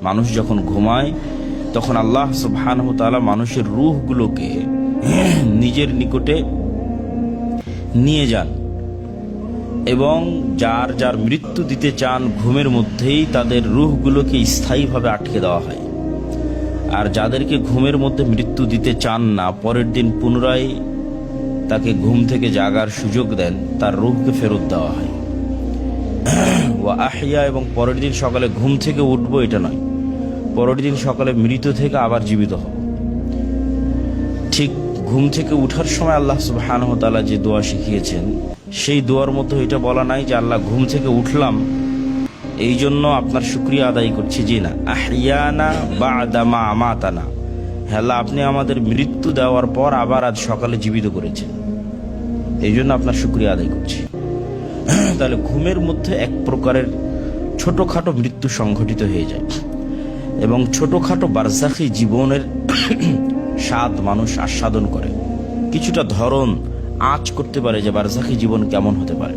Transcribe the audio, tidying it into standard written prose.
মানুষ যখন ঘুমায় তখন আল্লাহ সুবহানাহু ওয়া তাআলা মানুষের রূহগুলোকে নিজের নিকটে নিয়ে যান এবং যার যার মৃত্যু দিতে চান ঘুমের মধ্যেই তাদের রূহগুলোকে স্থায়ীভাবে আটকে দেওয়া হয়। আর যাদেরকে ঘুমের মধ্যে মৃত্যু দিতে চান না, পরের দিন পুনরায় তাকে ঘুম থেকে জাগার সুযোগ দেন, তার রূহকে ফেরত দেওয়া হয়। ওয়া আহইয়া, এবং পরের দিন সকালে ঘুম থেকে উঠবো এটা নয়, পরের দিন সকালে মৃত থেকে আবার জীবিত হব। ঠিক ঘুম থেকে উঠার সময় আল্লাহ সুবহানাহু ওয়া তাআলা যে দোয়া শিখিয়েছেন সেই দোয়ার মধ্যে এটা বলা নাই যে আল্লাহ ঘুম থেকে উঠলাম এই জন্য আপনার শুকরিয়া আদায় করছি, জি না, আহইয়ানা বা'দা মা আমাতানা, হে আল্লাহ আপনি আমাদের মৃত্যু দেওয়ার পর আবার আজ সকালে জীবিত করেছেন, এই জন্য আপনার শুকরিয়া আদায় করছি। তাহলে ঘুমের মধ্যে এক প্রকারের ছোটখাটো মৃত্যু সংঘটিত হয়ে যায় এবং ছোটখাটো বারজাখী জীবনের স্বাদ মানুষ আস্বাদন করে, কিছুটা ধরন আঁচ করতে পারে যে বারজাখী জীবন কেমন হতে পারে।